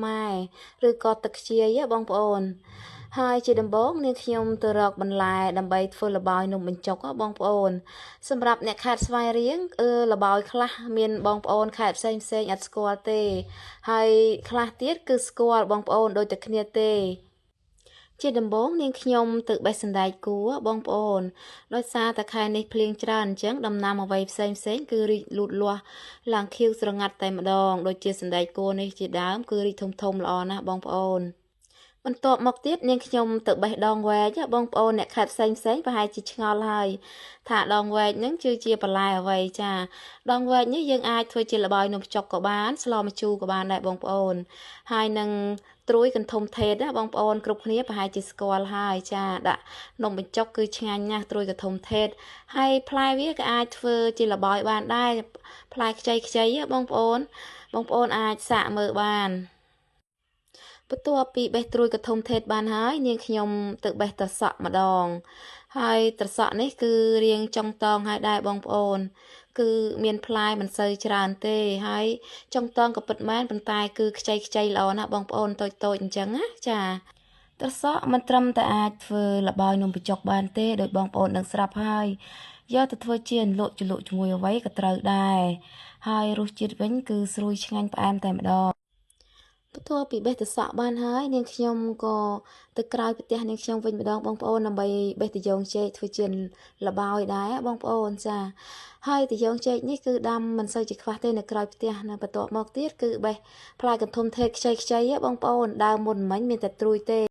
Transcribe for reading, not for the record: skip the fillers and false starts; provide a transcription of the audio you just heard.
ម៉ែឬក៏ទឹកខ្ជាយបងប្អូនហើយជាដំបូងនាងខ្ញុំទៅរកបន្លែដើម្បីធ្វើល្បាយនំបញ្ចុកបងប្អូនសម្រាប់អ្នកខេត្តស្វាយរៀងល្បាយខ្លះមានបងប្អូនខេត្តផ្សេងអត់ស្គាល់ទេហើយខ្លះទៀតគឺស្គាល់បងប្អូនដូចតែគ្នាទេជាដំបូងនាងខ្ញុំទៅបេះសណ្ដែកគួរបងប្អូនដោយសារតែខែនេះភ្លៀងច្រើនអញ្ចឹងដំណាំអ្វីផ្សេងគឺរីកលូតលាស់ឡើងខៀវស្រងាត់តែម្ដងដូចជាសណ្ដែកគួរនេះជាដើមគឺរីកធំល្អណាស់បងប្អូនបន្ទាប់មកទៀតនាងខ្ញុំទៅបេះដងវែកបងប្អូនអ្នកខេត្តផ្សេងប្រហែលជាឆ្ងល់ហើយថាដងវែកហ្នឹងគឺជាបន្លែអ្វីចាដងវែកនេះយើងអាចធ្វើជាល្បាយនំចុកក៏បានស្លម្ជូរក៏បានដែរបងប្អូនហើយនឹងត្រួយកន្ធុំថេតណាបងប្អូនគ្រប់គ្នាប្រហែលជាស្គាល់ហើយចាដាក់នំបញ្ចុកគឺឆ្ងាញ់ណាស់ត្រួយកន្ធុំថេតហើយផ្លែវាក៏អាចធ្វើជាល្បាយបានដែរផ្លែខ្ចីបងប្អូនអាចសាកមើលបានបន្ទាប់ពីបេះត្រួយកន្ធុំថេតបានហើយនាងខ្ញុំទៅបេះត្រសក់ម្ដងហើយត្រសក់នេះគឺរាងចុងតងហើយដែរបងប្អូនគឺមានផ្លែមិនសូវច្រើនទេហើយចុងតងក៏ពិតមែនប៉ុន្តែគឺខ្ចីល្អណាស់បងប្អូនតូចអញ្ចឹងណាចាត្រសក់មិនត្រឹមតែអាចធ្វើល្បាយនំបញ្ចុកបានទេដោយបងប្អូននឹងស្រាប់ហើយយកទៅធ្វើជាអន្លក់ជ្រលក់ជាមួយអ្វីក៏ត្រូវដែរហើយរសជាតិវិញគឺស្រួយឆ្ងាញ់ផ្អែមតែម្ដងបន្ទាប់ពីបេះត្រសក់បានហើយនាងខ្ញុំក៏ទៅក្រោយផ្ទះនាងខ្ញុំវិញម្ដងបងប្អូនដើម្បីបេះតាយ៉ងចេកធ្វើជាល្បាយដែរបងប្អូនចាហើយតាយ៉ងចេកនេះគឺដាំមិនសូវជាខ្វះទេនៅក្រោយផ្ទះនៅបន្ទាប់មកទៀតគឺបេះផ្លែកន្ធុំថេកខ្ចីបងប្អូនដើមមុនមិញមានតែត្រួយទេ